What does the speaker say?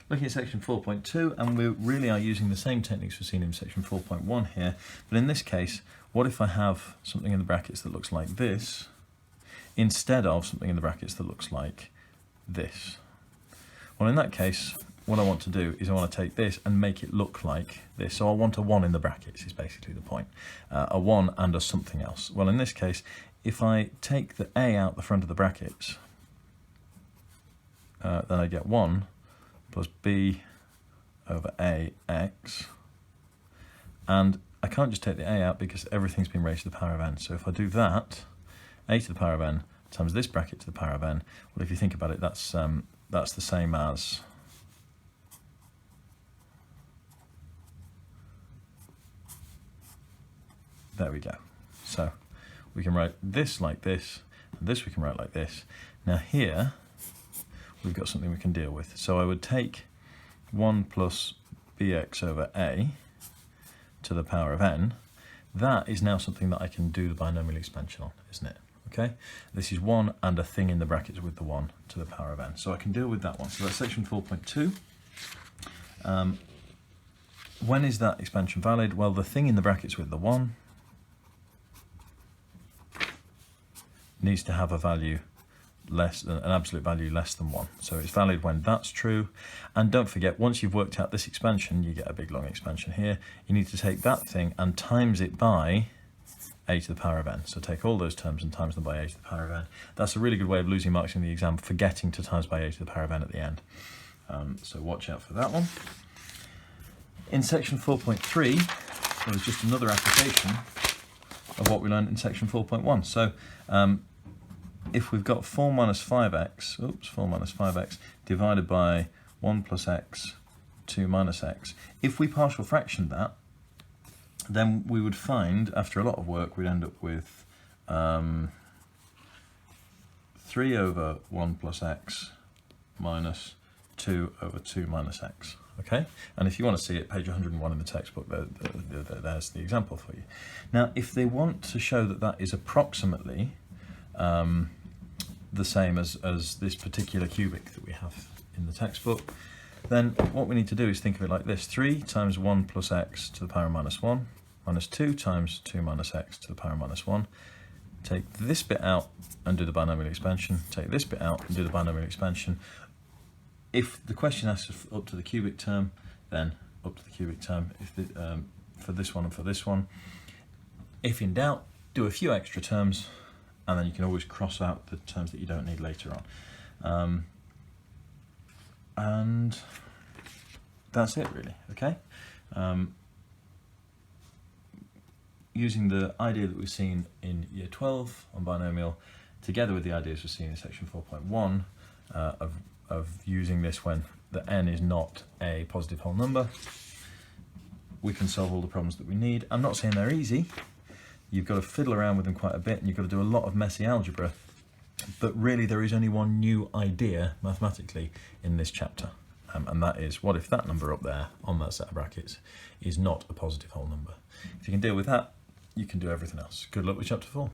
looking at section 4.2, and we really are using the same techniques we've seen in section 4.1 here, but in this case, what if I have something in the brackets that looks like this, instead of something in the brackets that looks like this? Well, in that case, what I want to do is I want to take this and make it look like this. So I want a 1 in the brackets, is basically the point. A 1 and a something else. Well, in this case, if I take the a out the front of the brackets, then I get 1 plus b over ax. And I can't just take the a out because everything's been raised to the power of n. So if I do that, a to the power of n times this bracket to the power of n, well, if you think about it, that's the same as there we go. So we can write this like this, and this we can write like this. Now here we've got something we can deal with. So I would take 1 plus bx over a to the power of n. That is now something that I can do the binomial expansion on, isn't it? Okay, this is 1 and a thing in the brackets with the 1 to the power of n. So I can deal with that one. So that's section 4.2. When is that expansion valid? Well, the thing in the brackets with the 1 needs to have a value less than an absolute value less than 1. So it's valid when that's true. And don't forget, once you've worked out this expansion, you get a big long expansion here. You need to take that thing and times it by a to the power of n. So take all those terms and times them by a to the power of n. That's a really good way of losing marks in the exam, forgetting to times by a to the power of n at the end. So watch out for that one. In section 4.3, there was just another application of what we learned in section 4.1. So if we've got 4 minus 5x divided by 1 plus x, 2 minus x, if we partial fraction that, then we would find, after a lot of work, we'd end up with 3 over 1 plus x minus 2 over 2 minus x. Okay, and if you want to see it, page 101 in the textbook, there's the example for you. Now, if they want to show that that is approximately the same as this particular cubic that we have in the textbook, then what we need to do is think of it like this. 3 times 1 plus x to the power of minus 1 minus 2 times 2 minus x to the power of minus 1. Take this bit out and do the binomial expansion. Take this bit out and do the binomial expansion. If the question asks up to the cubic term, then up to the cubic term. If for this one and for this one. If in doubt, do a few extra terms, and then you can always cross out the terms that you don't need later on. And that's it really, okay? Using the idea that we've seen in year 12 on binomial, together with the ideas we've seen in section 4.1 of using this when the n is not a positive whole number, we can solve all the problems that we need. I'm not saying they're easy. You've got to fiddle around with them quite a bit, and you've got to do a lot of messy algebra, but really there is only one new idea mathematically in this chapter, and that is, what if that number up there on that set of brackets is not a positive whole number? If you can deal with that, you can do everything else. Good luck with chapter 4.